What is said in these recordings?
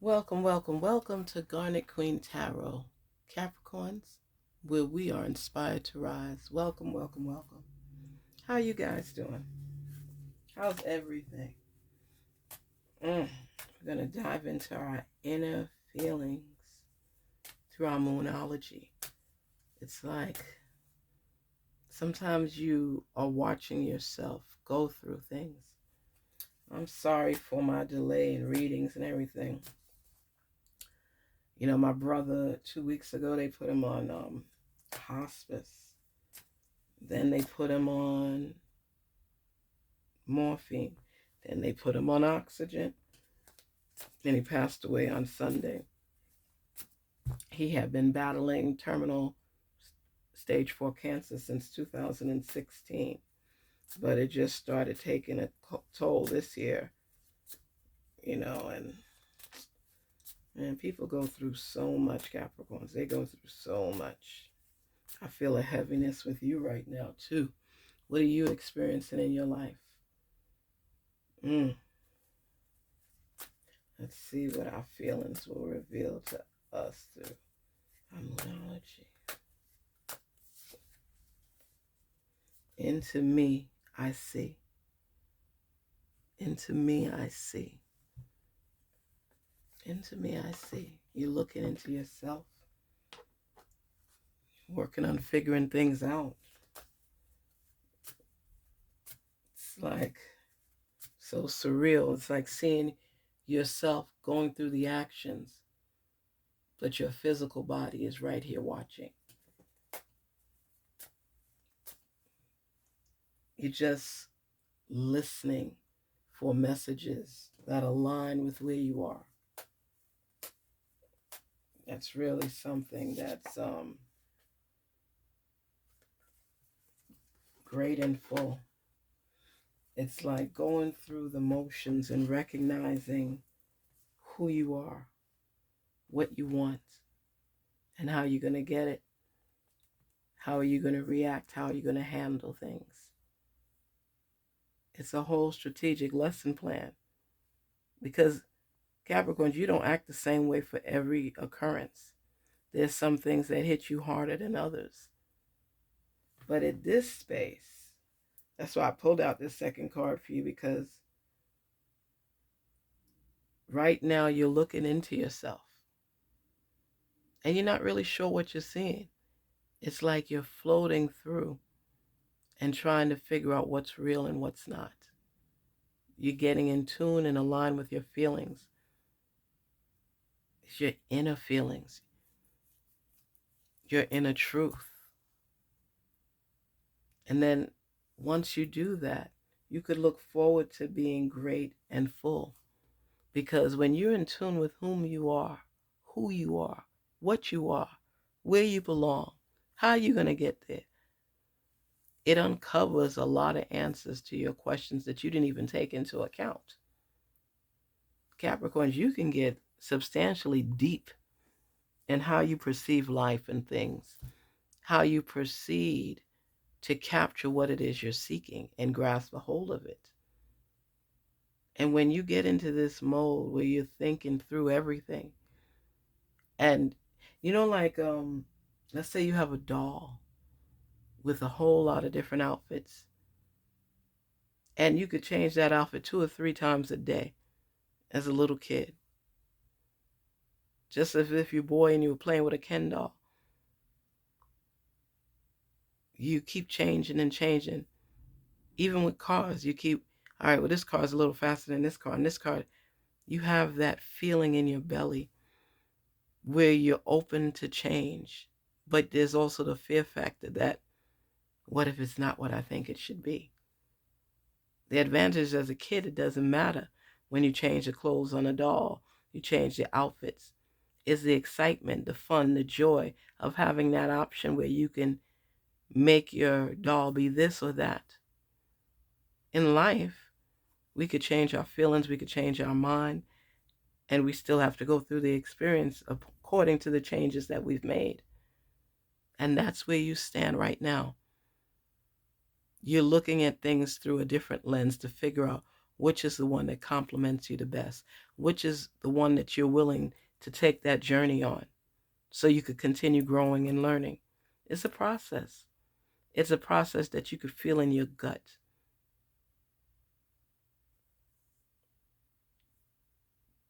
Welcome, welcome, welcome to Garnetqueentarot, Capricorns, where we are inspired to rise. Welcome, welcome, welcome. How you guys doing? How's everything? We're going to dive into our inner feelings through our moonology. It's like sometimes you are watching yourself go through things. I'm sorry for my delay in readings and everything. You know, my brother, 2 weeks ago, they put him on hospice. Then they put him on morphine. Then they put him on oxygen. Then he passed away on Sunday. He had been battling terminal stage 4 cancer since 2016. But it just started taking a toll this year. You know, and people go through so much, Capricorns. They go through so much. I feel a heaviness with you right now, too. What are you experiencing in your life? Let's see what our feelings will reveal to us through our moonology. Into me, I see. Into me, I see. Into me, I see. You're looking into yourself, working on figuring things out. It's like so surreal. It's like seeing yourself going through the actions, but your physical body is right here watching. You're just listening for messages that align with where you are. That's really something that's great and full. It's like going through the motions and recognizing who you are, what you want, and how you're going to get it. How are you going to react? How are you going to handle things? It's a whole strategic lesson plan. Because Capricorns, you don't act the same way for every occurrence. There's some things that hit you harder than others. But at this space, that's why I pulled out this second card for you, because right now you're looking into yourself and you're not really sure what you're seeing. It's like you're floating through and trying to figure out what's real and what's not. You're getting in tune and aligned with your feelings. It's your inner feelings, your inner truth. And then once you do that, you could look forward to being great and full. Because when you're in tune with whom you are, who you are, what you are, where you belong, how you're going to get there, it uncovers a lot of answers to your questions that you didn't even take into account. Capricorns, you can get substantially deep in how you perceive life and things, how you proceed to capture what it is you're seeking and grasp a hold of it. And when you get into this mode where you're thinking through everything, and like let's say you have a doll with a whole lot of different outfits, and you could change that outfit 2 or 3 times a day as a little kid, just as if you're a boy and you were playing with a Ken doll. You keep changing and changing. Even with cars, you keep, all right, well, this car is a little faster than this car, and this car, you have that feeling in your belly where you're open to change. But there's also the fear factor that, what if it's not what I think it should be? The advantage as a kid, it doesn't matter when you change the clothes on a doll, you change the outfits. It's the excitement, the fun, the joy of having that option where you can make your doll be this or that. In life, we could change our feelings, we could change our mind, and we still have to go through the experience according to the changes that we've made. And that's where you stand right now. You're looking at things through a different lens to figure out which is the one that complements you the best, which is the one that you're willing to take that journey on so you could continue growing and learning. It's a process. It's a process that you could feel in your gut.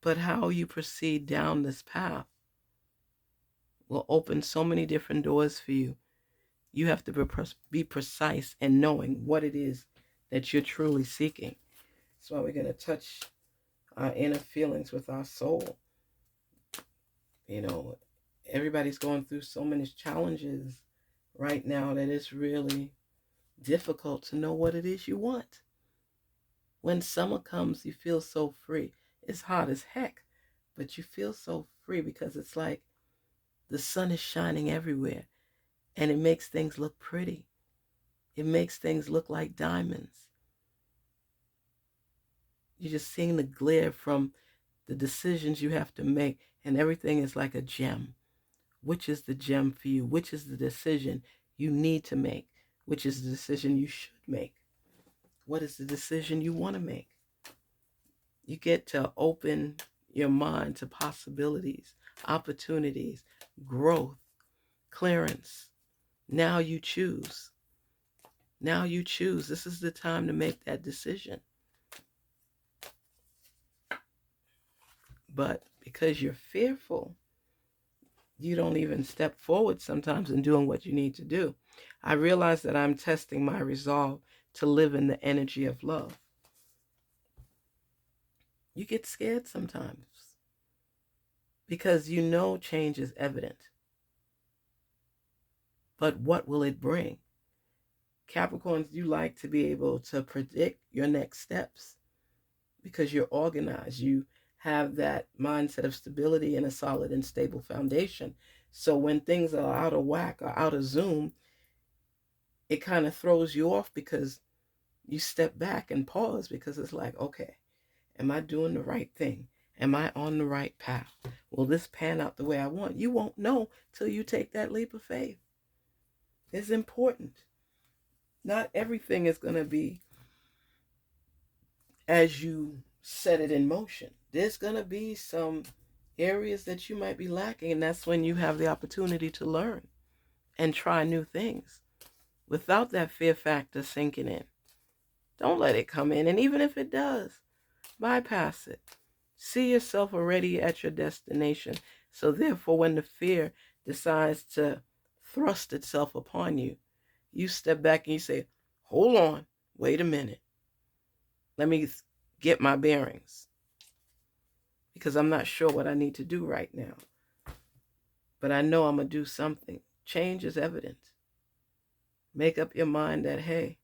But how you proceed down this path will open so many different doors for you. You have to be precise in knowing what it is that you're truly seeking. That's why we're going to touch our inner feelings with our soul. You know, everybody's going through so many challenges right now that it's really difficult to know what it is you want. When summer comes, you feel so free. It's hot as heck, but you feel so free because it's like the sun is shining everywhere and it makes things look pretty. It makes things look like diamonds. You're just seeing the glare from the decisions you have to make, and everything is like a gem. Which is the gem for you? Which is the decision you need to make? Which is the decision you should make? What is the decision you want to make? You get to open your mind to possibilities, opportunities, growth, clearance. Now you choose. Now you choose. This is the time to make that decision. But because you're fearful, you don't even step forward sometimes in doing what you need to do. I realize that I'm testing my resolve to live in the energy of love. You get scared sometimes because you know change is evident. But what will it bring? Capricorns, you like to be able to predict your next steps because you're organized. You have that mindset of stability and a solid and stable foundation. So when things are out of whack or out of zoom, it kind of throws you off because you step back and pause because it's like, okay, am I doing the right thing? Am I on the right path? Will this pan out the way I want? You won't know till you take that leap of faith. It's important. Not everything is going to be as you set it in motion. There's going to be some areas that you might be lacking, and that's when you have the opportunity to learn and try new things without that fear factor sinking in. Don't let it come in, and even if it does, bypass it. See yourself already at your destination. So therefore, when the fear decides to thrust itself upon you, you step back and you say, hold on, wait a minute. Let me get my bearings because I'm not sure what I need to do right now. But I know I'm going to do something. Change is evident. Make up your mind that, hey,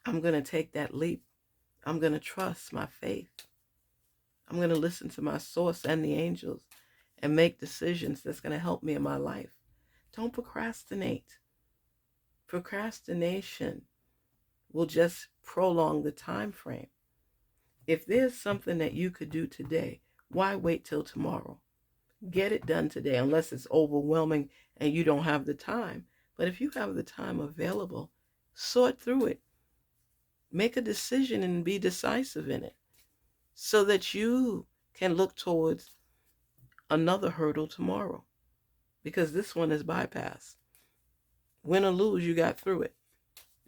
I'm going to take that leap. I'm going to trust my faith. I'm going to listen to my source and the angels and make decisions that's going to help me in my life. Don't procrastinate. Procrastination will just prolong the time frame. If there's something that you could do today, why wait till tomorrow? Get it done today, unless it's overwhelming and you don't have the time. But if you have the time available, sort through it. Make a decision and be decisive in it so that you can look towards another hurdle tomorrow, because this one is bypassed. Win or lose, you got through it.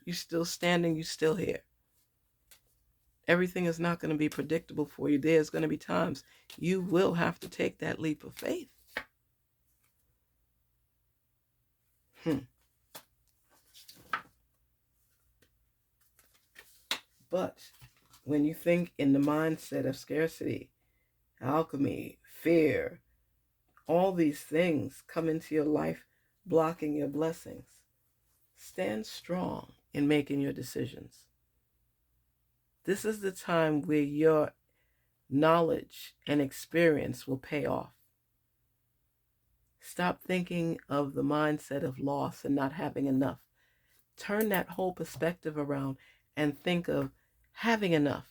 You're still standing, you're still here. Everything is not going to be predictable for you. There's going to be times you will have to take that leap of faith. But when you think in the mindset of scarcity, alchemy, fear, all these things come into your life, blocking your blessings. Stand strong in making your decisions. This is the time where your knowledge and experience will pay off. Stop thinking of the mindset of loss and not having enough. Turn that whole perspective around and think of having enough.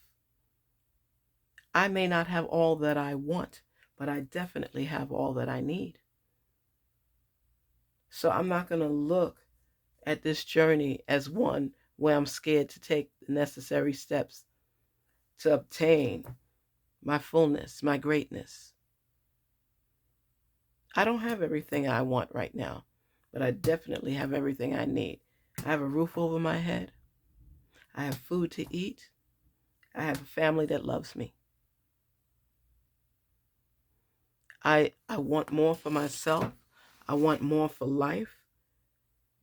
I may not have all that I want, but I definitely have all that I need. So I'm not going to look at this journey as one where I'm scared to take the necessary steps to obtain my fullness, my greatness. I don't have everything I want right now, but I definitely have everything I need. I have a roof over my head. I have food to eat. I have a family that loves me. I want more for myself. I want more for life.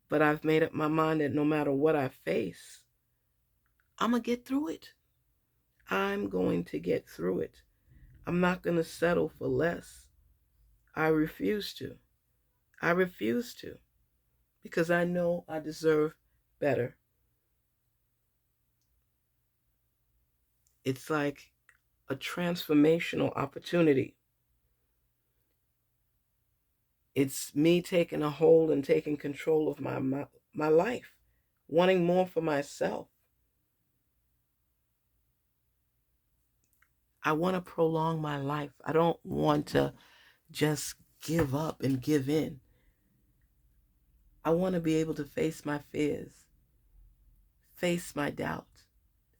But I've made up my mind that no matter what I face, I'm going to get through it. I'm going to get through it. I'm not going to settle for less. I refuse to. I refuse to. Because I know I deserve better. It's like a transformational opportunity. It's me taking a hold and taking control of my life, wanting more for myself. I want to prolong my life. I don't want to just give up and give in. I want to be able to face my fears, face my doubt,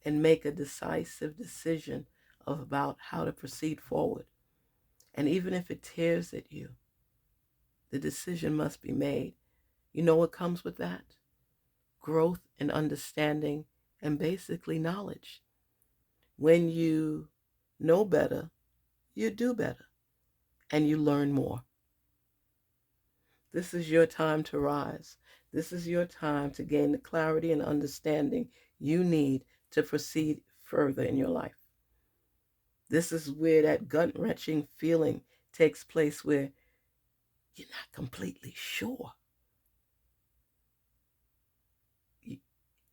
and make a decisive decision about how to proceed forward. And even if it tears at you, the decision must be made. You know what comes with that? Growth and understanding and basically knowledge. When you know better, you do better and you learn more. This is your time to rise. This is your time to gain the clarity and understanding you need to proceed further in your life. This is where that gut-wrenching feeling takes place, where you're not completely sure.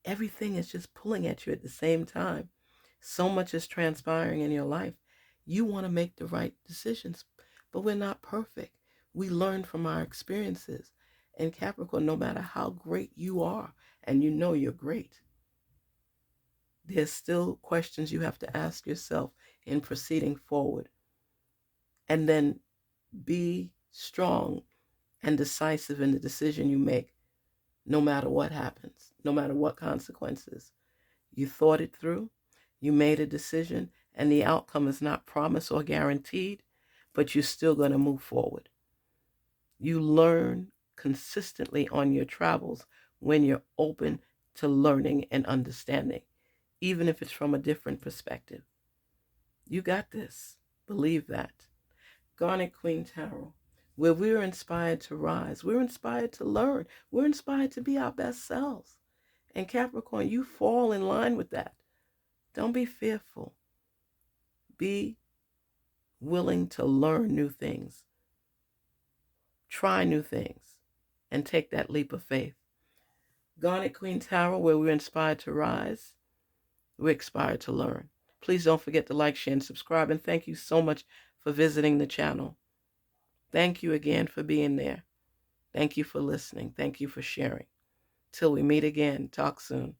Everything is just pulling at you at the same time. So much is transpiring in your life. You want to make the right decisions, but we're not perfect. We learn from our experiences. And Capricorn, no matter how great you are, and you know you're great, there's still questions you have to ask yourself in proceeding forward. And then be strong and decisive in the decision you make, no matter what happens, no matter what consequences. You thought it through, you made a decision, and the outcome is not promised or guaranteed, but you're still going to move forward. You learn consistently on your travels when you're open to learning and understanding, even if it's from a different perspective. You got this. Believe that. Garnetqueentarot, where we're inspired to rise, we're inspired to learn, we're inspired to be our best selves. And Capricorn, you fall in line with that. Don't be fearful. Be willing to learn new things. Try new things and take that leap of faith. Garnetqueentarot, where we're inspired to rise, we're inspired to learn. Please don't forget to like, share, and subscribe. And thank you so much for visiting the channel. Thank you again for being there. Thank you for listening. Thank you for sharing. Till we meet again. Talk soon.